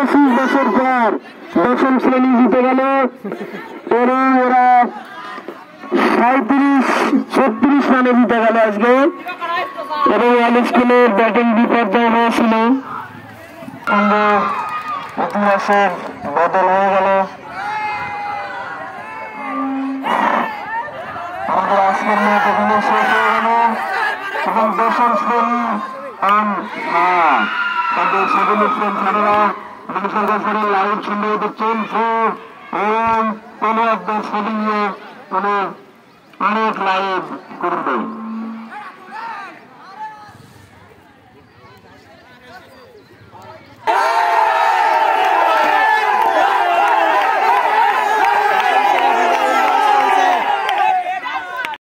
25 বছর পর দশম শ্রেণী জিতে গেল। এবং ওরা 37-36 রানে জিতে গেল আজকে। এবং অল স্কুলের ব্যাটিং বিপর্যয় হয়েছিল, কিন্তু ইতিহাসের বদল হয়ে গেল। আমাদের আজকের ম্যাচ এখানে শেষ হয়ে গেল। এবং দশম শ্রেণী তাদের সকল ছাড়ারা সরকার সারের লাইভ সম্ভবত চলছে এবং কোনো একটা সেটিংয়ে অনেক লাইভ করবে।